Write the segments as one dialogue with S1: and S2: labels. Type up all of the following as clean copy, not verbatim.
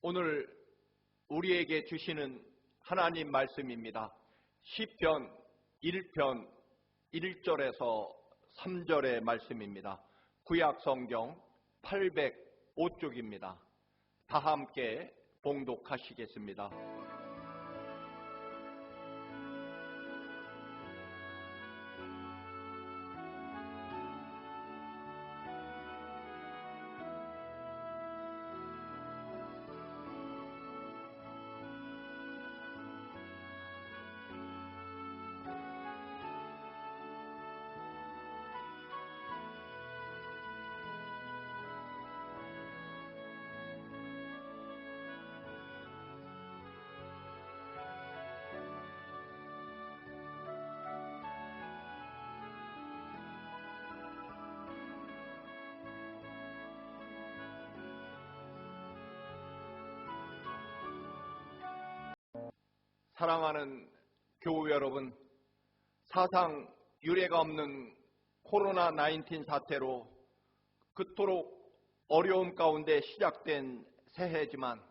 S1: 오늘 우리에게 주시는 하나님 말씀입니다. 시편 1편 1절에서 3절의 말씀입니다. 구약 성경 805쪽입니다. 다 함께 봉독하시겠습니다. 사랑하는 교우 여러분, 사상 유례가 없는 코로나19 사태로 그토록 어려움 가운데 시작된 새해지만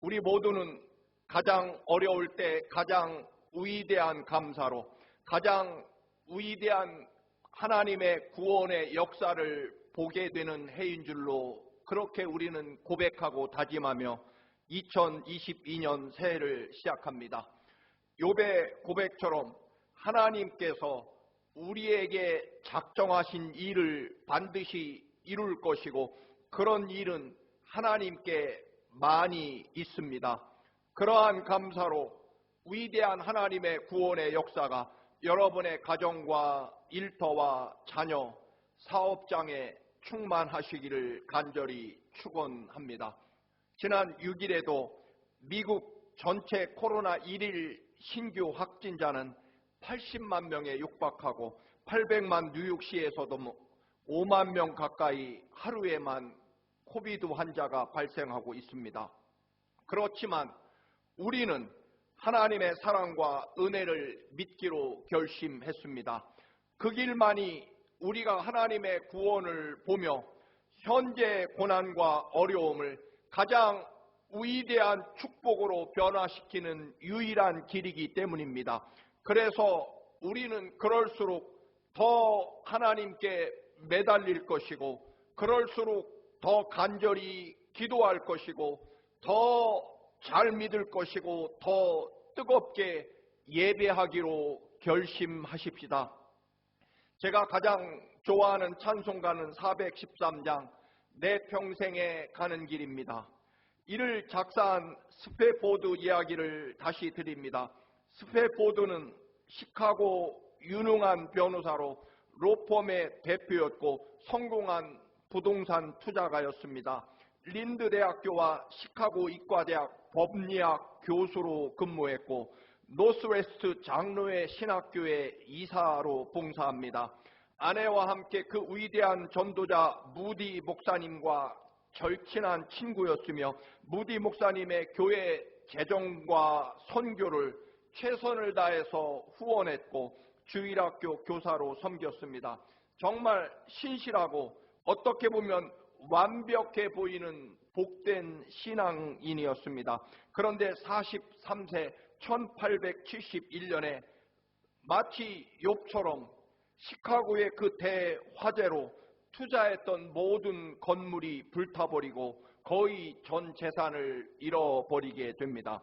S1: 우리 모두는 가장 어려울 때 가장 위대한 감사로 가장 위대한 하나님의 구원의 역사를 보게 되는 해인 줄로 그렇게 우리는 고백하고 다짐하며 2022년 새해를 시작합니다. 욥의 고백처럼 하나님께서 우리에게 작정하신 일을 반드시 이룰 것이고 그런 일은 하나님께 많이 있습니다. 그러한 감사로 위대한 하나님의 구원의 역사가 여러분의 가정과 일터와 자녀, 사업장에 충만하시기를 간절히 축원합니다. 지난 6일에도 미국 전체 코로나 1일 신규 확진자는 80만 명에 육박하고 800만 뉴욕시에서도 5만 명 가까이 하루에만 코비드 환자가 발생하고 있습니다. 그렇지만 우리는 하나님의 사랑과 은혜를 믿기로 결심했습니다. 그 길만이 우리가 하나님의 구원을 보며 현재 고난과 어려움을 가장 위대한 축복으로 변화시키는 유일한 길이기 때문입니다. 그래서 우리는 그럴수록 더 하나님께 매달릴 것이고 그럴수록 더 간절히 기도할 것이고 더 잘 믿을 것이고 더 뜨겁게 예배하기로 결심하십시다. 제가 가장 좋아하는 찬송가는 413장 내 평생에 가는 길입니다. 이를 작사한 스페포드 이야기를 다시 드립니다. 스페포드는 시카고 유능한 변호사로 로펌의 대표였고 성공한 부동산 투자가였습니다. 린드 대학교와 시카고 이과대학 법리학 교수로 근무했고 노스웨스트 장로회 신학교의 이사로 봉사합니다. 아내와 함께 그 위대한 전도자 무디 목사님과 절친한 친구였으며 무디 목사님의 교회 재정과 선교를 최선을 다해서 후원했고 주일학교 교사로 섬겼습니다. 정말 신실하고 어떻게 보면 완벽해 보이는 복된 신앙인이었습니다. 그런데 43세 1871년에 마치 욥처럼 시카고의 그 대화재로 투자했던 모든 건물이 불타버리고 거의 전 재산을 잃어버리게 됩니다.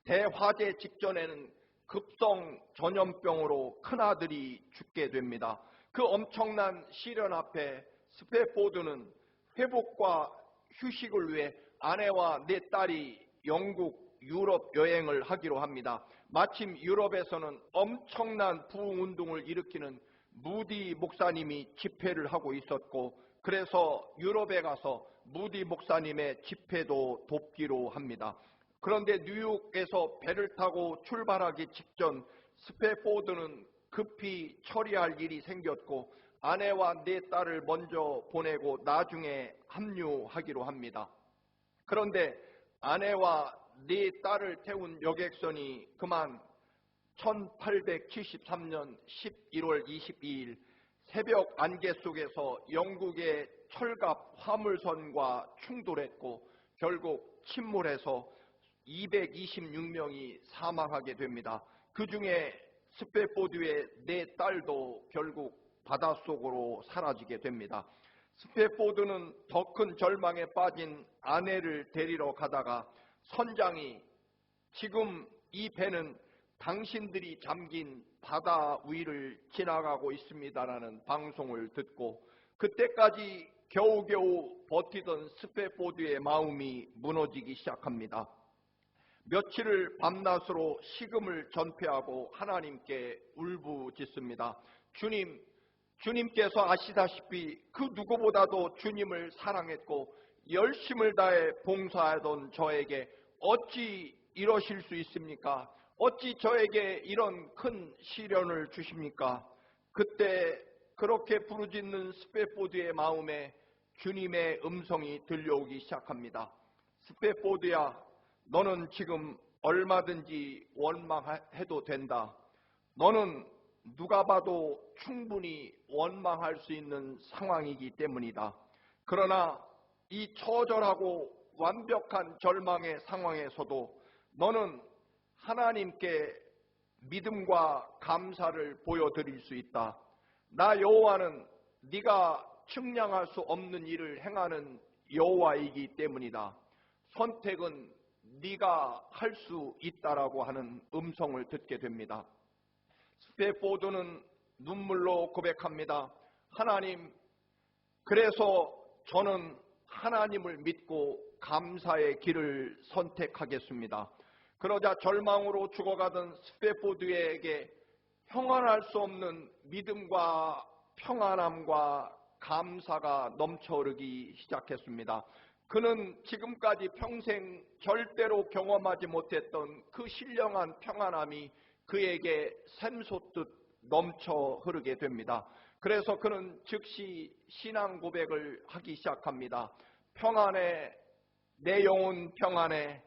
S1: 대화재 직전에는 급성 전염병으로 큰아들이 죽게 됩니다. 그 엄청난 시련 앞에 스페포드는 회복과 휴식을 위해 아내와 네 딸이 영국, 유럽 여행을 하기로 합니다. 마침 유럽에서는 엄청난 부흥운동을 일으키는 무디 목사님이 집회를 하고 있었고 그래서 유럽에 가서 무디 목사님의 집회도 돕기로 합니다. 그런데 뉴욕에서 배를 타고 출발하기 직전 스페포드는 급히 처리할 일이 생겼고 아내와 네 딸을 먼저 보내고 나중에 합류하기로 합니다. 그런데 아내와 네 딸을 태운 여객선이 그만 1873년 11월 22일 새벽 안개 속에서 영국의 철갑 화물선과 충돌했고 결국 침몰해서 226명이 사망하게 됩니다. 그 중에 스패포드의 4딸도 결국 바닷속으로 사라지게 됩니다. 스패포드는 더 큰 절망에 빠진 아내를 데리러 가다가 선장이 지금 이 배는 당신들이 잠긴 바다 위를 지나가고 있습니다라는 방송을 듣고 그때까지 겨우겨우 버티던 스패포드의 마음이 무너지기 시작합니다. 며칠을 밤낮으로 식음을 전폐하고 하나님께 울부짖습니다. 주님께서 아시다시피 그 누구보다도 주님을 사랑했고 열심을 다해 봉사하던 저에게 어찌 이러실 수 있습니까? 어찌 저에게 이런 큰 시련을 주십니까? 그때 그렇게 부르짖는 스패포드의 마음에 주님의 음성이 들려오기 시작합니다. 스패포드야, 너는 지금 얼마든지 원망해도 된다. 너는 누가 봐도 충분히 원망할 수 있는 상황이기 때문이다. 그러나 이 처절하고 완벽한 절망의 상황에서도 너는 하나님께 믿음과 감사를 보여드릴 수 있다. 나 여호와는 네가 측량할 수 없는 일을 행하는 여호와이기 때문이다. 선택은 네가 할 수 있다라고 하는 음성을 듣게 됩니다. 스패포드는 눈물로 고백합니다. 하나님, 그래서 저는 하나님을 믿고 감사의 길을 선택하겠습니다. 그러자 절망으로 죽어가던 스패포드에게 형언할 수 없는 믿음과 평안함과 감사가 넘쳐흐르기 시작했습니다. 그는 지금까지 평생 절대로 경험하지 못했던 그 신령한 평안함이 그에게 샘솟듯 넘쳐 흐르게 됩니다. 그래서 그는 즉시 신앙 고백을 하기 시작합니다. 평안해, 내 영혼 평안해,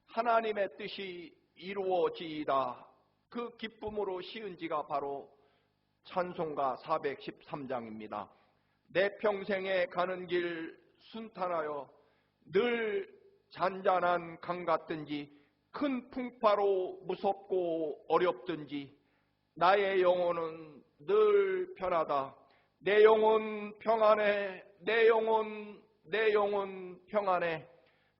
S1: 하나님의 뜻이 이루어지이다. 그 기쁨으로 시은 지가 바로 찬송가 413장입니다. 내 평생에 가는 길 순탄하여 늘 잔잔한 강 같든지 큰 풍파로 무섭고 어렵든지 나의 영혼은 늘 편하다. 내 영혼 평안해, 내 영혼 평안해.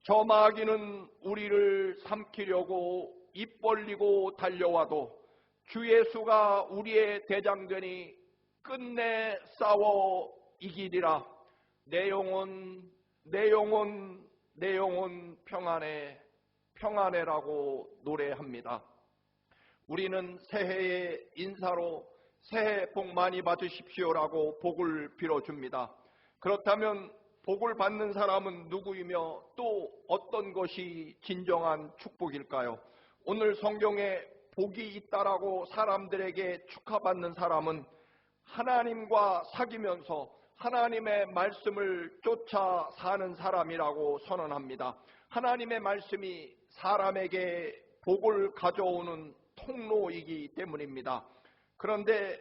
S1: 저 마귀는 우리를 삼키려고 입 벌리고 달려와도 주 예수가 우리의 대장되니 끝내 싸워 이기리라. 내 영혼 평안해, 평안해라고 노래합니다. 우리는 새해의 인사로 새해 복 많이 받으십시오라고 복을 빌어줍니다. 그렇다면 복을 받는 사람은 누구이며 또 어떤 것이 진정한 축복일까요? 오늘 성경에 복이 있다라고 사람들에게 축하받는 사람은 하나님과 사귀면서 하나님의 말씀을 쫓아 사는 사람이라고 선언합니다. 하나님의 말씀이 사람에게 복을 가져오는 통로이기 때문입니다. 그런데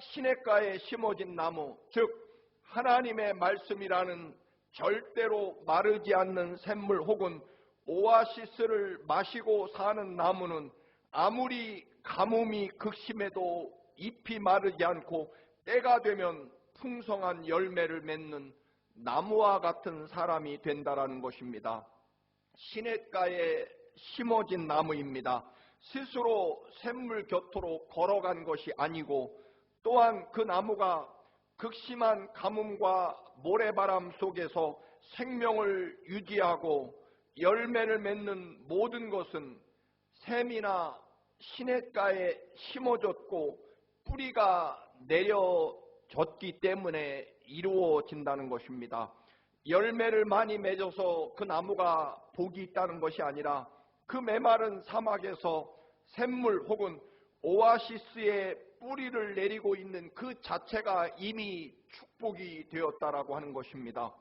S1: 시냇가에 심어진 나무, 즉 하나님의 말씀이라는 절대로 마르지 않는 샘물 혹은 오아시스를 마시고 사는 나무는 아무리 가뭄이 극심해도 잎이 마르지 않고 때가 되면 풍성한 열매를 맺는 나무와 같은 사람이 된다라는 것입니다. 시냇가에 심어진 나무입니다. 스스로 샘물 곁으로 걸어간 것이 아니고 또한 그 나무가 극심한 가뭄과 모래바람 속에서 생명을 유지하고 열매를 맺는 모든 것은 샘이나 시냇가에 심어졌고 뿌리가 내려졌기 때문에 이루어진다는 것입니다. 열매를 많이 맺어서 그 나무가 복이 있다는 것이 아니라 그 메마른 사막에서 샘물 혹은 오아시스의 뿌리를 내리고 있는 그 자체가 이미 축복이 되었다라고 하는 것입니다.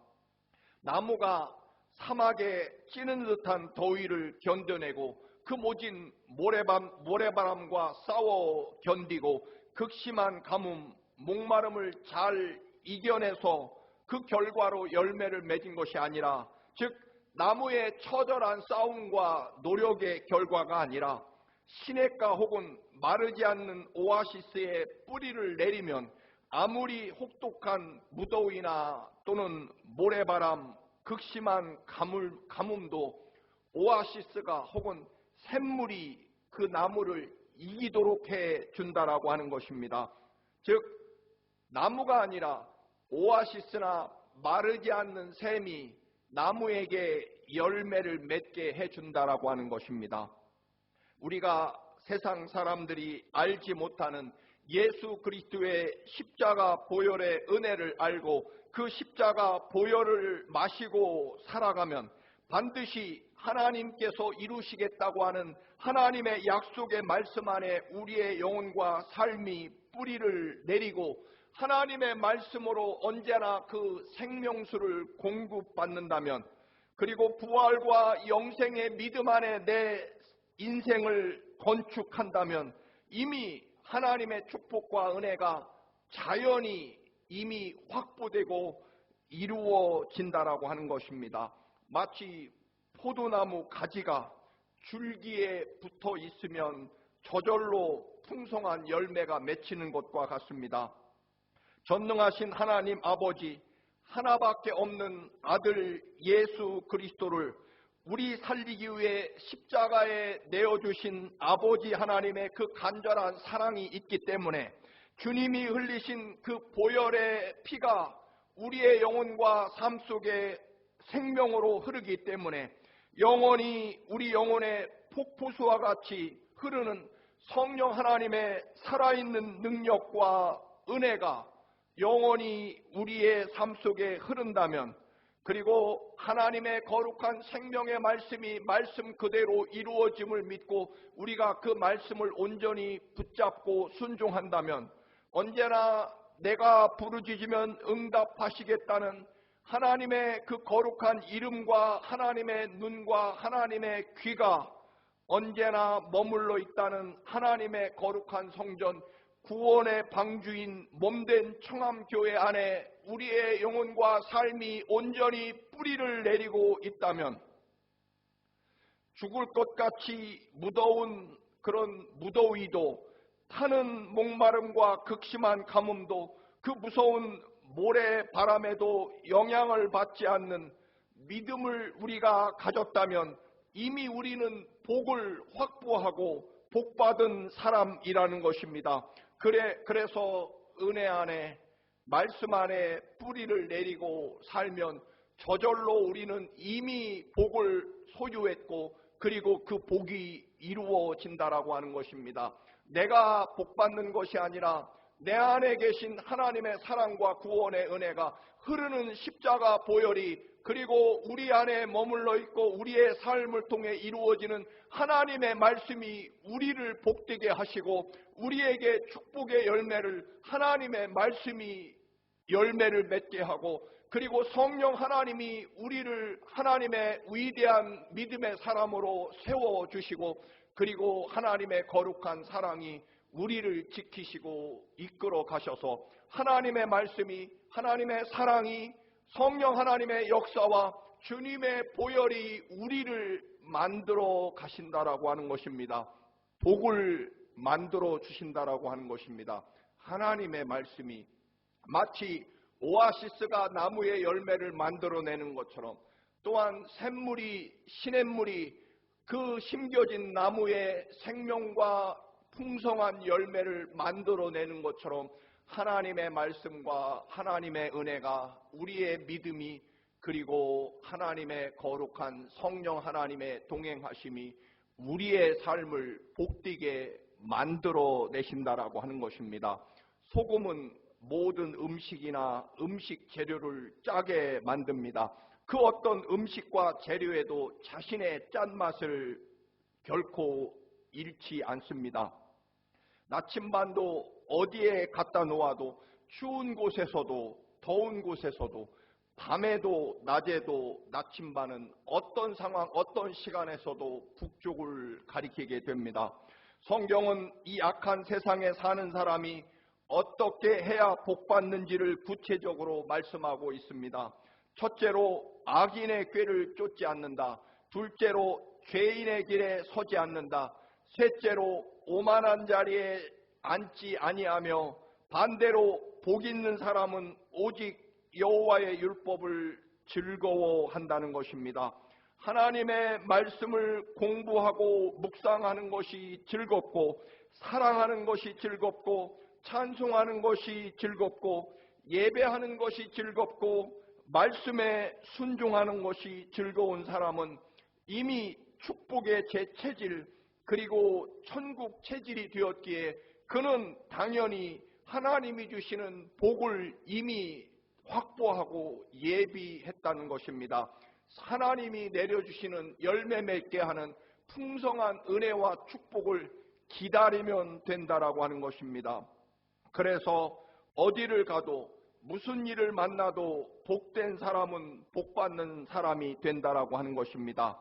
S1: 나무가 사막에 찌는 듯한 더위를 견뎌내고 그 모진 모래바람과 싸워 견디고 극심한 가뭄, 목마름을 잘 이겨내서 그 결과로 열매를 맺은 것이 아니라, 즉 나무의 처절한 싸움과 노력의 결과가 아니라 시냇가 혹은 마르지 않는 오아시스에 뿌리를 내리면 아무리 혹독한 무더위나 또는 모래바람, 극심한 가뭄도 오아시스가 혹은 샘물이 그 나무를 이기도록 해준다라고 하는 것입니다. 즉 나무가 아니라 오아시스나 마르지 않는 샘이 나무에게 열매를 맺게 해준다라고 하는 것입니다. 우리가 세상 사람들이 알지 못하는 예수 그리스도의 십자가 보혈의 은혜를 알고 그 십자가 보혈을 마시고 살아가면 반드시 하나님께서 이루시겠다고 하는 하나님의 약속의 말씀 안에 우리의 영혼과 삶이 뿌리를 내리고 하나님의 말씀으로 언제나 그 생명수를 공급받는다면, 그리고 부활과 영생의 믿음 안에 내 인생을 건축한다면 이미 하나님의 축복과 은혜가 자연히 이미 확보되고 이루어진다라고 하는 것입니다. 마치 포도나무 가지가 줄기에 붙어 있으면 저절로 풍성한 열매가 맺히는 것과 같습니다. 전능하신 하나님 아버지, 하나밖에 없는 아들 예수 그리스도를 우리 살리기 위해 십자가에 내어주신 아버지 하나님의 그 간절한 사랑이 있기 때문에 주님이 흘리신 그 보혈의 피가 우리의 영혼과 삶 속에 생명으로 흐르기 때문에 영원히 우리 영혼의 폭포수와 같이 흐르는 성령 하나님의 살아있는 능력과 은혜가 영원히 우리의 삶 속에 흐른다면, 그리고 하나님의 거룩한 생명의 말씀이 말씀 그대로 이루어짐을 믿고 우리가 그 말씀을 온전히 붙잡고 순종한다면 언제나 내가 부르짖으면 응답하시겠다는 하나님의 그 거룩한 이름과 하나님의 눈과 하나님의 귀가 언제나 머물러 있다는 하나님의 거룩한 성전, 구원의 방주인 몸된 청암교회 안에 우리의 영혼과 삶이 온전히 뿌리를 내리고 있다면 죽을 것 같이 무더운 그런 무더위도, 타는 목마름과 극심한 가뭄도, 그 무서운 모래바람에도 영향을 받지 않는 믿음을 우리가 가졌다면 이미 우리는 복을 확보하고 복받은 사람이라는 것입니다. 그래서 은혜 안에 말씀 안에 뿌리를 내리고 살면 저절로 우리는 이미 복을 소유했고 그리고 그 복이 이루어진다라고 하는 것입니다. 내가 복받는 것이 아니라 내 안에 계신 하나님의 사랑과 구원의 은혜가 흐르는 십자가 보혈이, 그리고 우리 안에 머물러 있고 우리의 삶을 통해 이루어지는 하나님의 말씀이 우리를 복되게 하시고 우리에게 축복의 열매를, 하나님의 말씀이 열매를 맺게 하고, 그리고 성령 하나님이 우리를 하나님의 위대한 믿음의 사람으로 세워주시고, 그리고 하나님의 거룩한 사랑이 우리를 지키시고 이끌어 가셔서 하나님의 말씀이, 하나님의 사랑이, 성령 하나님의 역사와 주님의 보혈이 우리를 만들어 가신다라고 하는 것입니다. 복을 만들어 주신다라고 하는 것입니다. 하나님의 말씀이 마치 오아시스가 나무의 열매를 만들어내는 것처럼, 또한 샘물이, 시냇물이 그 심겨진 나무의 생명과 풍성한 열매를 만들어내는 것처럼 하나님의 말씀과 하나님의 은혜가, 우리의 믿음이, 그리고 하나님의 거룩한 성령 하나님의 동행하심이 우리의 삶을 복되게 만들어내신다라고 하는 것입니다. 소금은 모든 음식이나 음식 재료를 짜게 만듭니다. 그 어떤 음식과 재료에도 자신의 짠맛을 결코 잃지 않습니다. 나침반도 어디에 갖다 놓아도 추운 곳에서도 더운 곳에서도 밤에도 낮에도 나침반은 어떤 상황, 어떤 시간에서도 북쪽을 가리키게 됩니다. 성경은 이 악한 세상에 사는 사람이 어떻게 해야 복받는지를 구체적으로 말씀하고 있습니다. 첫째로 악인의 꾀를 쫓지 않는다. 둘째로 죄인의 길에 서지 않는다. 셋째로 오만한 자리에 앉지 아니하며 반대로 복 있는 사람은 오직 여호와의 율법을 즐거워한다는 것입니다. 하나님의 말씀을 공부하고 묵상하는 것이 즐겁고 사랑하는 것이 즐겁고 찬송하는 것이 즐겁고 예배하는 것이 즐겁고 말씀에 순종하는 것이 즐거운 사람은 이미 축복의 제 체질 그리고 천국 체질이 되었기에 그는 당연히 하나님이 주시는 복을 이미 확보하고 예비했다는 것입니다. 하나님이 내려주시는 열매 맺게 하는 풍성한 은혜와 축복을 기다리면 된다라고 하는 것입니다. 그래서 어디를 가도 무슨 일을 만나도 복된 사람은 복받는 사람이 된다라고 하는 것입니다.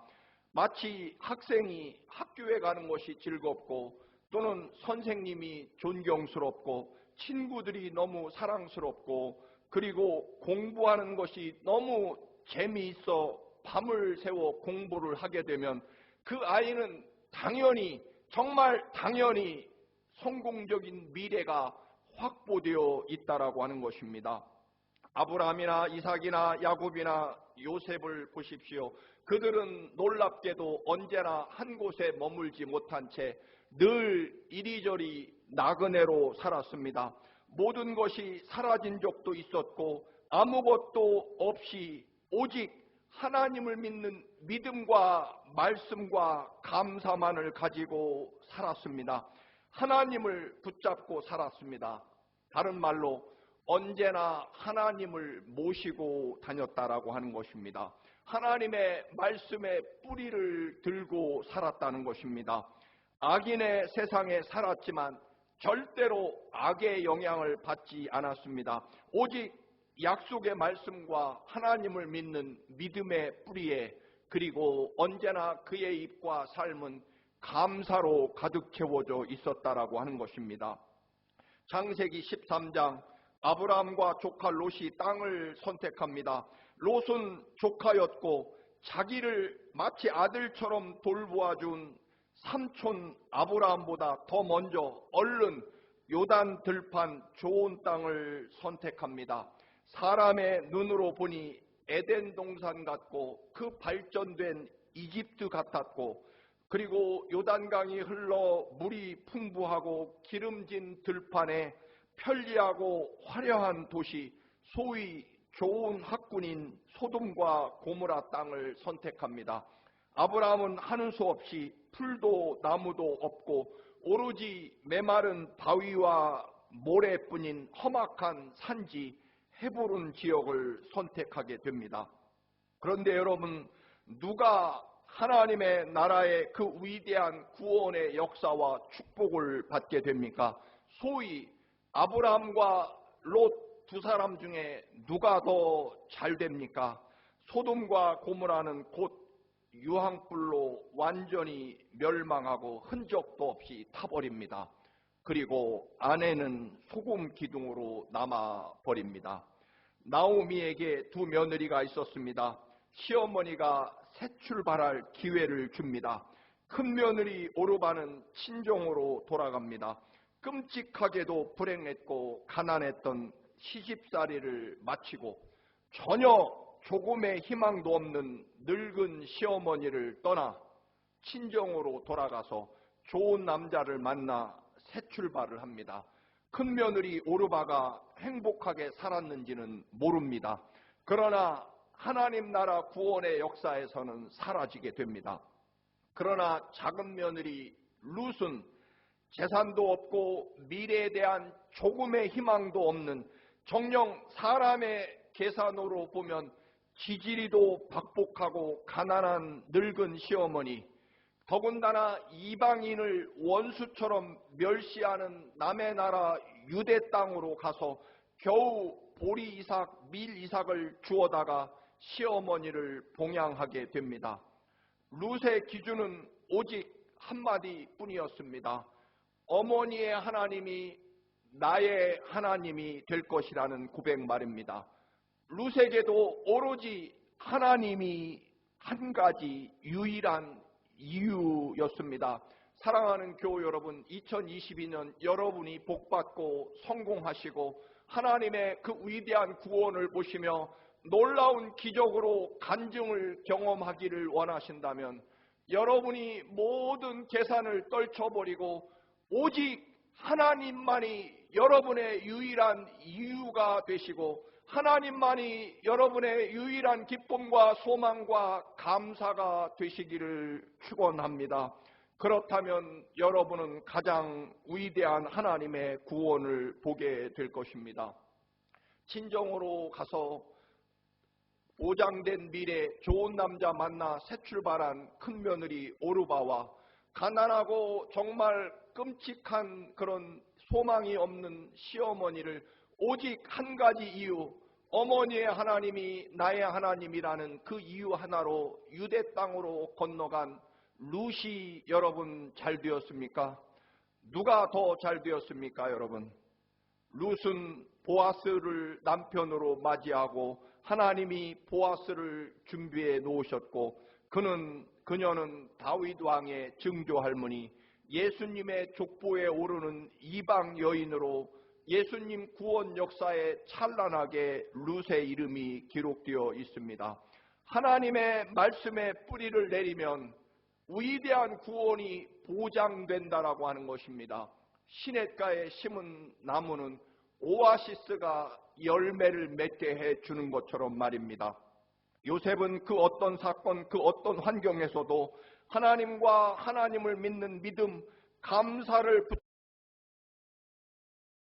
S1: 마치 학생이 학교에 가는 것이 즐겁고 또는 선생님이 존경스럽고 친구들이 너무 사랑스럽고 그리고 공부하는 것이 너무 재미있어 밤을 새워 공부를 하게 되면 그 아이는 당연히 정말 당연히 성공적인 미래가 확보되어 있다라고 하는 것입니다. 아브라함이나 이삭이나 야곱이나 요셉을 보십시오. 그들은 놀랍게도 언제나 한 곳에 머물지 못한 채 늘 이리저리 나그네로 살았습니다. 모든 것이 사라진 적도 있었고 아무것도 없이 오직 하나님을 믿는 믿음과 말씀과 감사만을 가지고 살았습니다. 하나님을 붙잡고 살았습니다. 다른 말로 언제나 하나님을 모시고 다녔다라고 하는 것입니다. 하나님의 말씀의 뿌리를 들고 살았다는 것입니다. 악인의 세상에 살았지만 절대로 악의 영향을 받지 않았습니다. 오직 약속의 말씀과 하나님을 믿는 믿음의 뿌리에 그리고 언제나 그의 입과 삶은 감사로 가득 채워져 있었다라고 하는 것입니다. 창세기 13장 아브라함과 조카 롯이 땅을 선택합니다. 롯은 조카였고 자기를 마치 아들처럼 돌보아준 삼촌 아브라함보다 더 먼저 얼른 요단 들판 좋은 땅을 선택합니다. 사람의 눈으로 보니 에덴 동산 같고 그 발전된 이집트 같았고 그리고 요단강이 흘러 물이 풍부하고 기름진 들판에 편리하고 화려한 도시 소위 좋은 학군인 소돔과 고모라 땅을 선택합니다. 아브라함은 하는 수 없이 풀도 나무도 없고 오로지 메마른 바위와 모래뿐인 험악한 산지 헤브론 지역을 선택하게 됩니다. 그런데 여러분, 누가 하나님의 나라의 그 위대한 구원의 역사와 축복을 받게 됩니까? 소위 아브라함과 롯 두 사람 중에 누가 더 잘 됩니까? 소돔과 고모라는 곧 유황불로 완전히 멸망하고 흔적도 없이 타버립니다. 그리고 아내는 소금 기둥으로 남아버립니다. 나오미에게 두 며느리가 있었습니다. 시어머니가 새 출발할 기회를 줍니다. 큰 며느리 오르바는 친정으로 돌아갑니다. 끔찍하게도 불행했고 가난했던 시집살이를 마치고 전혀 조금의 희망도 없는 늙은 시어머니를 떠나 친정으로 돌아가서 좋은 남자를 만나 새 출발을 합니다. 큰 며느리 오르바가 행복하게 살았는지는 모릅니다. 그러나 하나님 나라 구원의 역사에서는 사라지게 됩니다. 그러나 작은 며느리 룻은 재산도 없고 미래에 대한 조금의 희망도 없는 정녕 사람의 계산으로 보면 지지리도 박복하고 가난한 늙은 시어머니, 더군다나 이방인을 원수처럼 멸시하는 남의 나라 유대 땅으로 가서 겨우 보리 이삭, 밀 이삭을 주워다가 시어머니를 봉양하게 됩니다. 룻의 기준은 오직 한마디 뿐이었습니다. 어머니의 하나님이 나의 하나님이 될 것이라는 고백 말입니다. 룻에게도 오로지 하나님이 한 가지 유일한 이유였습니다. 사랑하는 교우 여러분, 2022년 여러분이 복받고 성공하시고 하나님의 그 위대한 구원을 보시며 놀라운 기적으로 간증을 경험하기를 원하신다면 여러분이 모든 계산을 떨쳐버리고 오직 하나님만이 여러분의 유일한 이유가 되시고 하나님만이 여러분의 유일한 기쁨과 소망과 감사가 되시기를 축원합니다. 그렇다면 여러분은 가장 위대한 하나님의 구원을 보게 될 것입니다. 친정으로 가서 보장된 미래 좋은 남자 만나 새 출발한 큰며느리 오르바와 가난하고 정말 끔찍한 그런 소망이 없는 시어머니를 오직 한 가지 이유, 어머니의 하나님이 나의 하나님이라는 그 이유 하나로 유대 땅으로 건너간 룻이 여러분 잘 되었습니까? 누가 더 잘 되었습니까, 여러분? 룻은 보아스를 남편으로 맞이하고 하나님이 보아스를 준비해 놓으셨고 그녀는 다윗 왕의 증조 할머니, 예수님의 족보에 오르는 이방 여인으로 예수님 구원 역사에 찬란하게 룻의 이름이 기록되어 있습니다. 하나님의 말씀에 뿌리를 내리면 위대한 구원이 보장된다라고 하는 것입니다. 시냇가에 심은 나무는 오아시스가 열매를 맺게 해주는 것처럼 말입니다. 요셉은 그 어떤 사건, 그 어떤 환경에서도 하나님과 하나님을 믿는 믿음, 감사를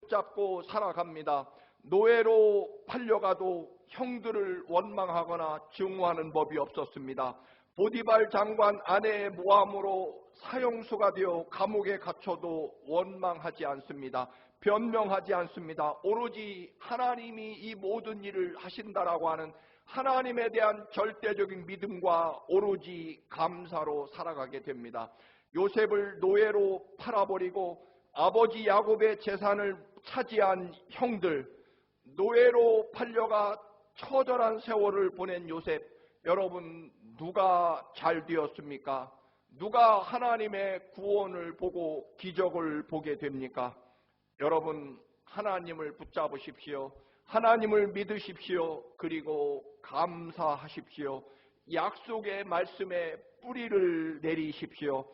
S1: 붙잡고 살아갑니다. 노예로 팔려가도 형들을 원망하거나 증오하는 법이 없었습니다. 보디발 장관 아내의 모함으로 사형수가 되어 감옥에 갇혀도 원망하지 않습니다. 변명하지 않습니다. 오로지 하나님이 이 모든 일을 하신다라고 하는 하나님에 대한 절대적인 믿음과 오로지 감사로 살아가게 됩니다. 요셉을 노예로 팔아버리고 아버지 야곱의 재산을 차지한 형들, 노예로 팔려가 처절한 세월을 보낸 요셉, 여러분 누가 잘 되었습니까? 누가 하나님의 구원을 보고 기적을 보게 됩니까? 여러분 하나님을 붙잡으십시오. 하나님을 믿으십시오. 그리고 감사하십시오. 약속의 말씀에 뿌리를 내리십시오.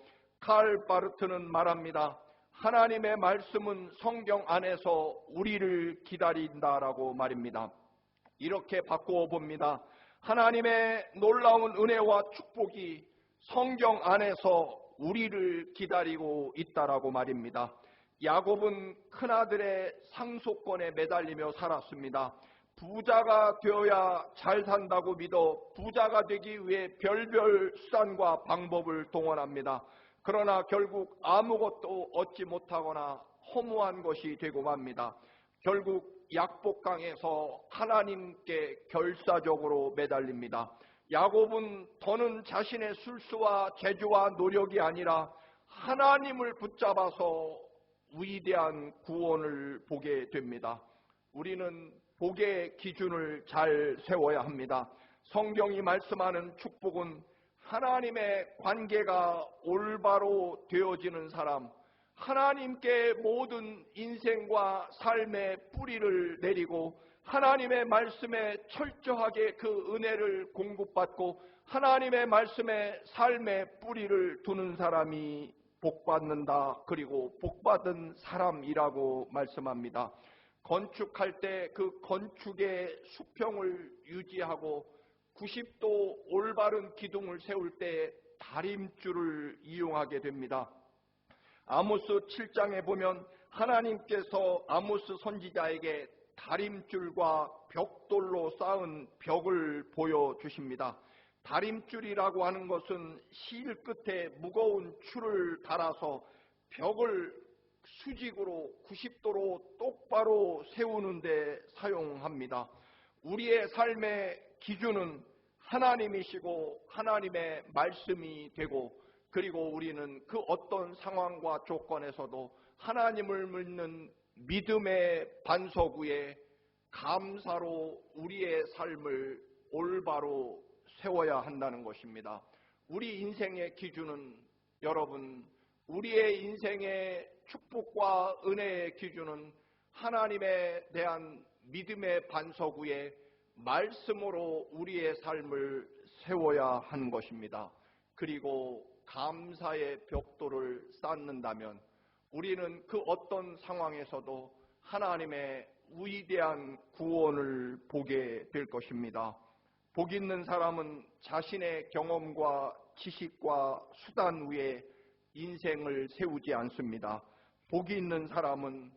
S1: 칼 바르트는 말합니다. 하나님의 말씀은 성경 안에서 우리를 기다린다라고 말입니다. 이렇게 바꾸어 봅니다. 하나님의 놀라운 은혜와 축복이 성경 안에서 우리를 기다리고 있다라고 말입니다. 야곱은 큰아들의 상속권에 매달리며 살았습니다. 부자가 되어야 잘 산다고 믿어 부자가 되기 위해 별별 수단과 방법을 동원합니다. 그러나 결국 아무것도 얻지 못하거나 허무한 것이 되고 맙니다. 결국 약복강에서 하나님께 결사적으로 매달립니다. 야곱은 더는 자신의 술수와 재주와 노력이 아니라 하나님을 붙잡아서 위대한 구원을 보게 됩니다. 우리는 복의 기준을 잘 세워야 합니다. 성경이 말씀하는 축복은 하나님의 관계가 올바로 되어지는 사람, 하나님께 모든 인생과 삶의 뿌리를 내리고 하나님의 말씀에 철저하게 그 은혜를 공급받고 하나님의 말씀에 삶의 뿌리를 두는 사람이 복받는다. 그리고 복받은 사람이라고 말씀합니다. 건축할 때 그 건축의 수평을 유지하고 90도 올바른 기둥을 세울 때 다림줄을 이용하게 됩니다. 아모스 7장에 보면 하나님께서 아모스 선지자에게 다림줄과 벽돌로 쌓은 벽을 보여주십니다. 다림줄이라고 하는 것은 실 끝에 무거운 줄을 달아서 벽을 수직으로 90도로 똑바로 세우는 데 사용합니다. 우리의 삶의 기준은 하나님이시고 하나님의 말씀이 되고 그리고 우리는 그 어떤 상황과 조건에서도 하나님을 믿는 믿음의 반석 위에 감사로 우리의 삶을 올바로 세워야 한다는 것입니다. 우리 인생의 기준은, 여러분, 우리의 인생의 축복과 은혜의 기준은 하나님에 대한 믿음의 반석 위에 말씀으로 우리의 삶을 세워야 하는 것입니다. 그리고 감사의 벽돌을 쌓는다면 우리는 그 어떤 상황에서도 하나님의 위대한 구원을 보게 될 것입니다. 복 있는 사람은 자신의 경험과 지식과 수단 위에 인생을 세우지 않습니다. 복 있는 사람은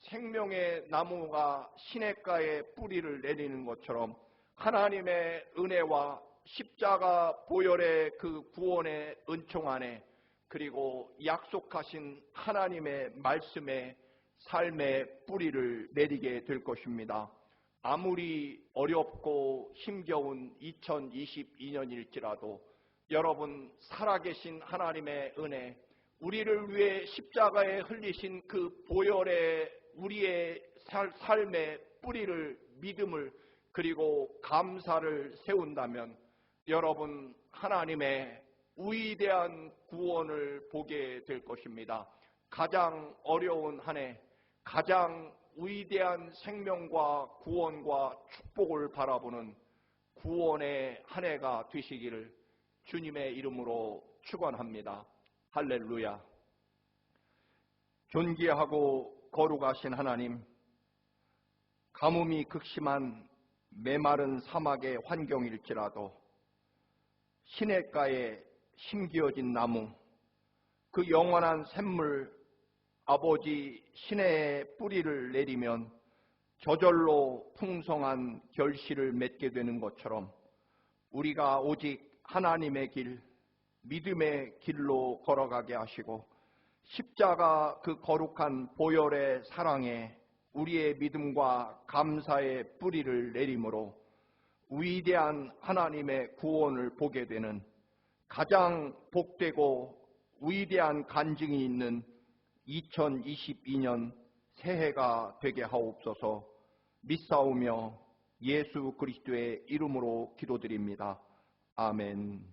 S1: 생명의 나무가 시냇가에 뿌리를 내리는 것처럼 하나님의 은혜와 십자가 보혈의 그 구원의 은총 안에, 그리고 약속하신 하나님의 말씀에 삶의 뿌리를 내리게 될 것입니다. 아무리 어렵고 힘겨운 2022년일지라도 여러분, 살아계신 하나님의 은혜, 우리를 위해 십자가에 흘리신 그 보혈의 우리의 삶의 뿌리를, 믿음을, 그리고 감사를 세운다면 여러분, 하나님의 위대한 구원을 보게 될 것입니다. 가장 어려운 한 해, 가장 위대한 생명과 구원과 축복을 바라보는 구원의 한 해가 되시기를 주님의 이름으로 축원합니다. 할렐루야. 존귀하고 거룩하신 하나님, 가뭄이 극심한 메마른 사막의 환경일지라도 시냇가에 심기어진 나무, 그 영원한 샘물 아버지 시내에 뿌리를 내리면 저절로 풍성한 결실을 맺게 되는 것처럼 우리가 오직 하나님의 길, 믿음의 길로 걸어가게 하시고 십자가 그 거룩한 보혈의 사랑에 우리의 믿음과 감사의 뿌리를 내림으로 위대한 하나님의 구원을 보게 되는 가장 복되고 위대한 간증이 있는 2022년 새해가 되게 하옵소서. 믿사오며 예수 그리스도의 이름으로 기도드립니다. 아멘.